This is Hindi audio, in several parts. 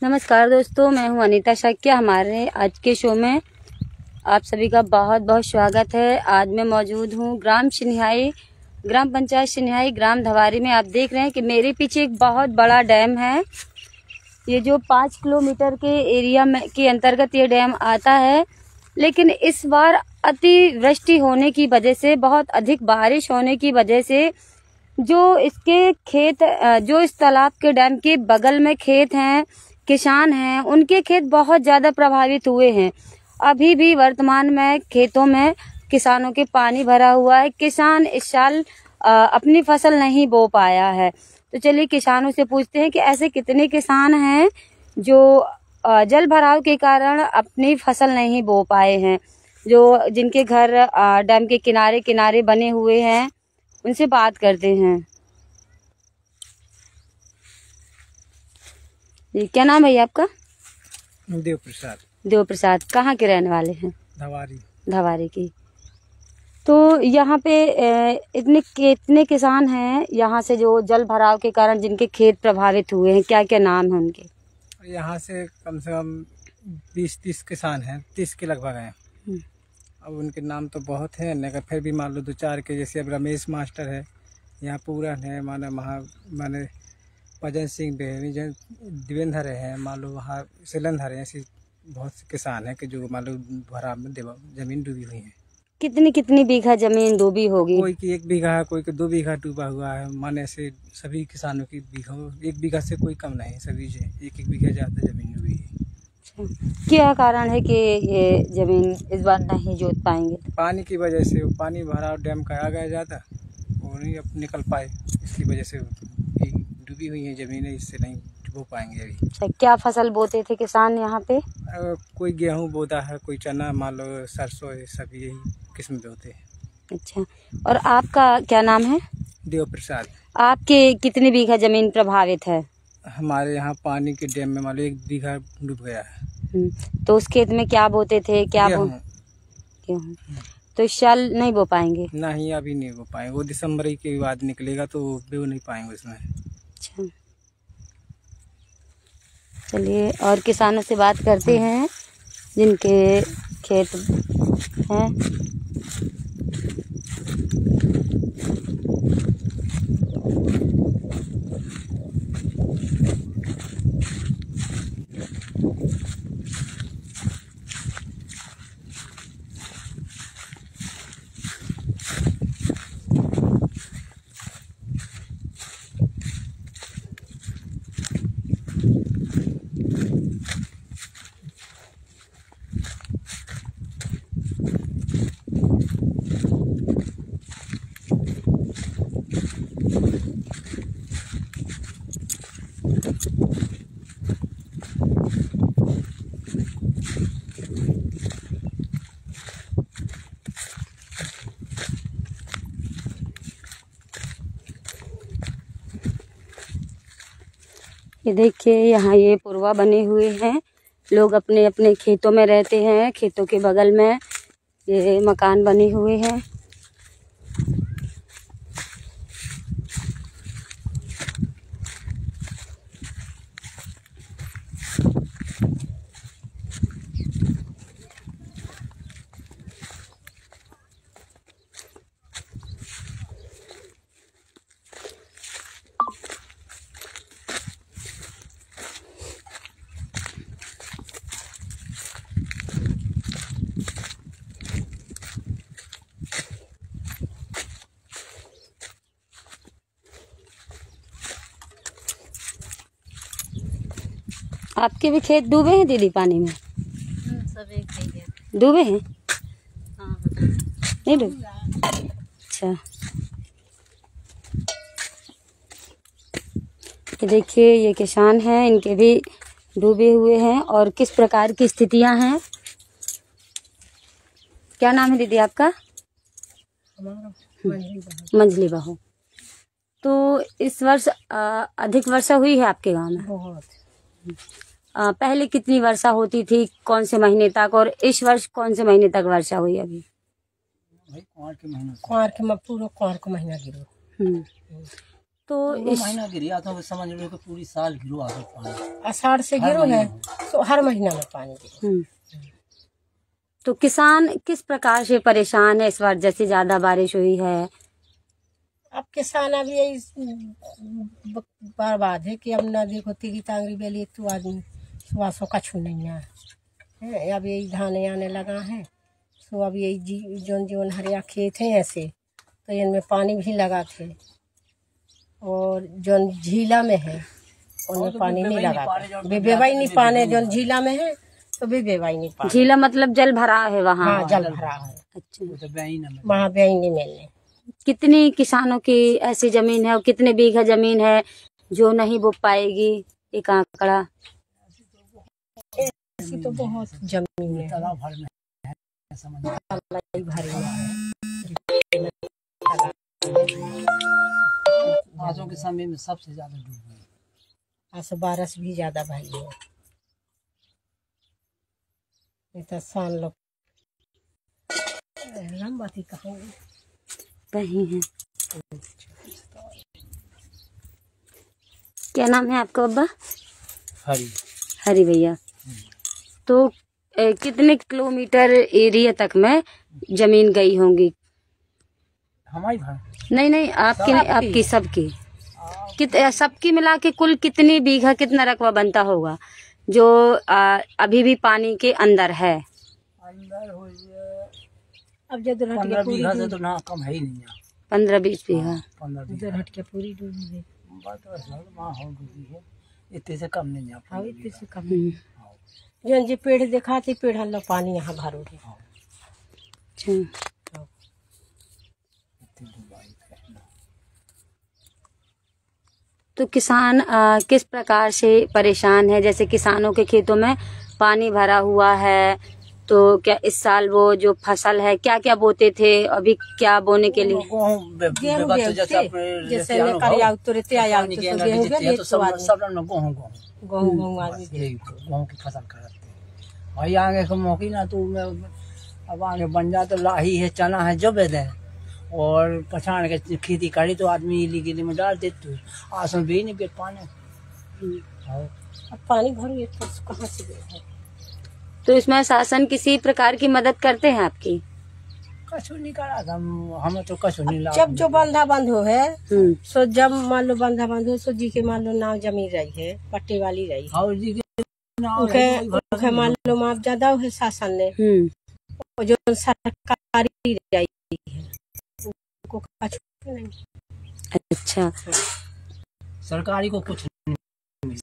नमस्कार दोस्तों, मैं हूं अनीता शक्या। हमारे आज के शो में आप सभी का बहुत बहुत स्वागत है। आज मैं मौजूद हूं ग्राम पंचायत सिन्हाई, ग्राम धवारी में। आप देख रहे हैं कि मेरे पीछे एक बहुत बड़ा डैम है। ये जो 5 किलोमीटर के एरिया में के अंतर्गत ये डैम आता है, लेकिन इस बार अतिवृष्टि होने की वजह से, बहुत अधिक बारिश होने की वजह से जो इसके खेत, जो इस तालाब के डैम के बगल में खेत हैं, किसान हैं, उनके खेत बहुत ज़्यादा प्रभावित हुए हैं। अभी भी वर्तमान में खेतों में किसानों के पानी भरा हुआ है। किसान इस साल अपनी फसल नहीं बो पाया है। तो चलिए किसानों से पूछते हैं कि ऐसे कितने किसान हैं जो जल भराव के कारण अपनी फसल नहीं बो पाए हैं, जिनके घर डैम के किनारे किनारे बने हुए हैं। उनसे बात करते हैं। जी, क्या नाम है आपका? देव प्रसाद। देव प्रसाद। कहाँ के रहने वाले हैं? धवारी की। तो यहाँ पे कितने किसान हैं यहाँ से जो जल भराव के कारण जिनके खेत प्रभावित हुए हैं? क्या क्या नाम है उनके? यहाँ से कम 20-30 किसान हैं, 30 के लगभग हैं। अब उनके नाम तो बहुत हैं, लेकिन फिर भी मान लो 2-4 के, जैसे अब रमेश मास्टर है, यहाँ पूरन है, माने भजन सिंह देवेंद्र है, मान लो वहाँ सिलंधर है। ऐसी बहुत से किसान हैं कि जो मान लो भरा में जमीन डूबी हुई है। कितनी बीघा जमीन डूबी होगी? कोई की 1 बीघा है, कोई की 2 बीघा डूबा हुआ है। माने से सभी किसानों की 1 बीघा से कोई कम नहीं, सभी जो 1-1 बीघा ज़्यादा जमीन डूबी है। क्या कारण है कि ये जमीन इस बार नहीं जोत पाएंगे? पानी की वजह से, पानी भरा डैम का आ गया ज़्यादा, वो नहीं अब निकल पाए, इसकी वजह से डूबी हुई है ज़मीनें, इससे नहीं बो पाएंगे अभी। अच्छा, क्या फसल बोते थे किसान यहाँ पे? कोई गेहूँ बोता है, कोई चना, मान लो सरसों, सब यही किस्म बोते हैं। अच्छा, और आपका क्या नाम है? देव प्रसाद। आपके कितनी बीघा जमीन प्रभावित है? हमारे यहाँ पानी के डैम में मान लो 1 बीघा डूब गया है। तो उस खेत में क्या बोते थे? गेहूँ। तो इस साल नहीं बो पाएंगे? नहीं, अभी नहीं बो पाएंगे। वो दिसंबर के बाद निकलेगा तो बो नहीं पाएंगे उसमें। अच्छा, चलिए और किसानों से बात करते हैं जिनके खेत हैं। ये देखिए, यहाँ ये पुरवा बने हुए हैं। लोग अपने अपने खेतों में रहते हैं। खेतों के बगल में ये मकान बने हुए हैं। आपके भी खेत डूबे हैं दीदी पानी में? सब एक है। डूबे हैं? हाँ। नहीं डूबे? अच्छा, ये देखिए, ये किसान हैं, इनके भी डूबे हुए हैं। और किस प्रकार की स्थितियां हैं? क्या नाम है दीदी आपका? मंजली बहू। तो इस वर्ष अधिक वर्षा हुई है आपके गांव में? बहुत। पहले कितनी वर्षा होती थी, कौन से महीने तक, और इस वर्ष कौन से महीने तक वर्षा हुई? अभी कुआर के पूरा कुआर का महीना गिरो। तो वो महीना गिरी आता है, समझ लो कि पूरी साल गिरो आगे पानी। आषाढ़ से गिरो है तो हर महीना में पानी गिरो। तो किसान किस प्रकार से परेशान है इस बार, जैसे ज्यादा बारिश हुई है? अब किसान अब यही बर्बाद है कि अब न देखो तीगी तांगरी बेली तो आदमी सुबह सो कछु नहीं है। अब यही धान आने लगा है, तो अब यही जोन जोन हरिया खेत है ऐसे, तो इनमें पानी भी लगा थे, और जोन झीला में है उनमें पानी नहीं लगा, बेवाई नहीं पाने। जोन झीला में है तो बेवाई नहीं पानी। झीला मतलब जल भरा है वहाँ? हाँ, जल भरा है। अच्छा, वहाँ ब्याई नहीं मिलने। कितनी किसानों की ऐसी जमीन है और कितने बीघा जमीन है जो नहीं बो पाएगी? एक आंकड़ा? ऐसी तो बहुत जमीन है, तालाब भर में है, भरी है। आजों के समय में सबसे ज्यादा डूब गई। आज से बारिश भी ज्यादा भाई है। इतना सान लोग लंबा थी कहाँ वही है। क्या नाम है आपका बाबा? हरी भैया। तो कितने किलोमीटर एरिया तक में जमीन गई होंगी? हमारी भाई नहीं आपकी सबकी सबकी मिला के कुल कितनी बीघा, कितना रकबा बनता होगा जो अभी भी पानी के अंदर है? अंदर हो अब जब 15 बीघा से तो ना कम है ही नहीं। 15-20 बीघा। 15 इधर हट के पूरी डूबी है। बात हो डूबी है, इतने से कम नहीं है। हाँ, इतने से कम। जो जी पेड़ दिखाते पेड़ हल्ला पानी यहाँ भरो है। तो किसान किस प्रकार से परेशान है? जैसे किसानों के खेतों में पानी भरा हुआ है, तो क्या इस साल वो जो फसल है क्या क्या बोते थे, अभी क्या बोने के लिए? गेहूँ की फसल करते भाई। आगे का मौकी ना तो अब आगे बन जा तो लाही है, चना है, जो बेद है, और पछाड़ के खेती करी तो आदमी इली गिली में डाल देते। आसम भी नहीं पेट पाने। अब पानी भर तो कहाँ से है? तो इसमें शासन किसी प्रकार की मदद करते हैं आपकी? कछु नहीं करा हमें तो कछु नहीं लगा। जब जो बंधा बंद हो है सो जब मान लो बंधा बंद हो सो जी के मान लो नाव जमीन रही है, पट्टी वाली रही है, और जी के मान लो माप ज्यादा है शासन ने, जो सरकारी रही है उनको कछु नहीं। अच्छा, सरकारी को कुछ नहीं,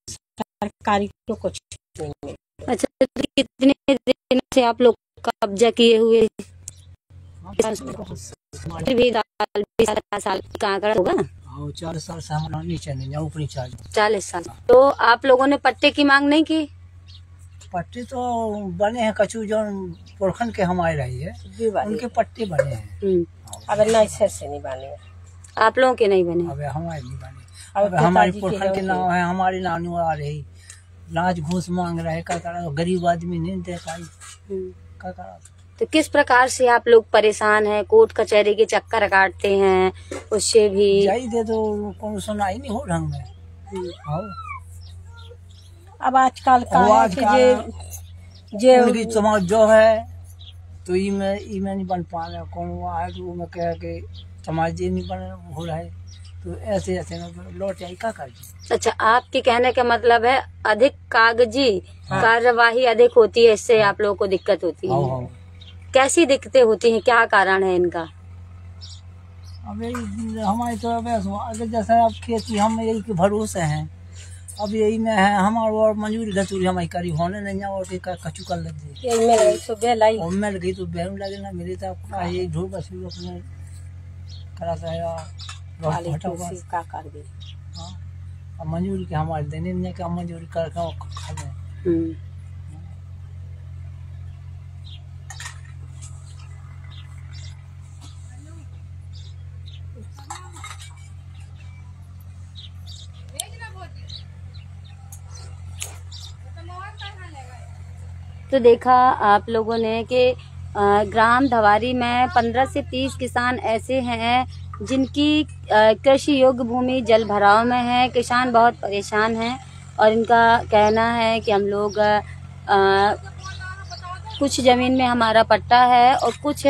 सरकारी को कुछ नहीं। अच्छा, तो कितने दिन से आप लोग कब्जा किए हुए? भी 40 साल का आंकड़ा होगा। 4 साल से हमारा नीचे नहीं, ऊपरी 40 साल। तो आप लोगों ने पट्टे की मांग नहीं की? पट्टे तो बने हैं, कछु जो पुरखन के हमारे रही है उनके पट्टे बने हैं। अब नहीं से नहीं बने, आप लोगों के नहीं बने? अब हमारे नहीं बने। अब हमारी पुरखन के नाम है, हमारी नानी आ रही लाज घूस मांग रहे, क्या करा, गरीब आदमी नहीं दे पाई, क्या करा। तो किस प्रकार से आप लोग परेशान हैं? कोर्ट कचहरी के चक्कर काटते हैं, उससे भी जाई दे तो कौन सुनाई नहीं हो ढंग में। अब आजकल उनकी समाज जो है तो इमे नहीं बन पा रहे, कौन हुआ है तो मैं कह के समाज नहीं बन हो रहा है, तो ऐसे लौट जाए क्या कर। अच्छा, आपके कहने का मतलब है अधिक कागजी कार्यवाही अधिक होती है, इससे आप लोगों को दिक्कत होती है। कैसी दिक्कतें होती हैं, क्या कारण है इनका? अब हमारी तो अगर जैसे अब खेती हम यही के भरोसे हैं, अब यही में है हमारे और मंजूरी घसूरी हमारी करी होने नहीं है, और कचू कर लेते मिल गई तो बहन लगे ना मिले तो यही ढूंढ बस अपने कराता है का कर दे। अब मंजूरी के हमारे देने नहीं कि मंजूरी कर खा लें। तो देखा आप लोगों ने कि ग्राम धवारी में 15 से 30 किसान ऐसे हैं जिनकी कृषि योग्य भूमि जल भराव में है। किसान बहुत परेशान हैं और इनका कहना है कि हम लोग कुछ ज़मीन में हमारा पट्टा है और कुछ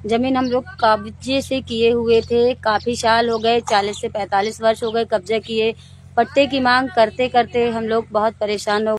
ज़मीन हम लोग कब्जे से किए हुए थे। काफ़ी साल हो गए, 40 से 45 वर्ष हो गए कब्जे किए। पट्टे की मांग करते करते हम लोग बहुत परेशान हो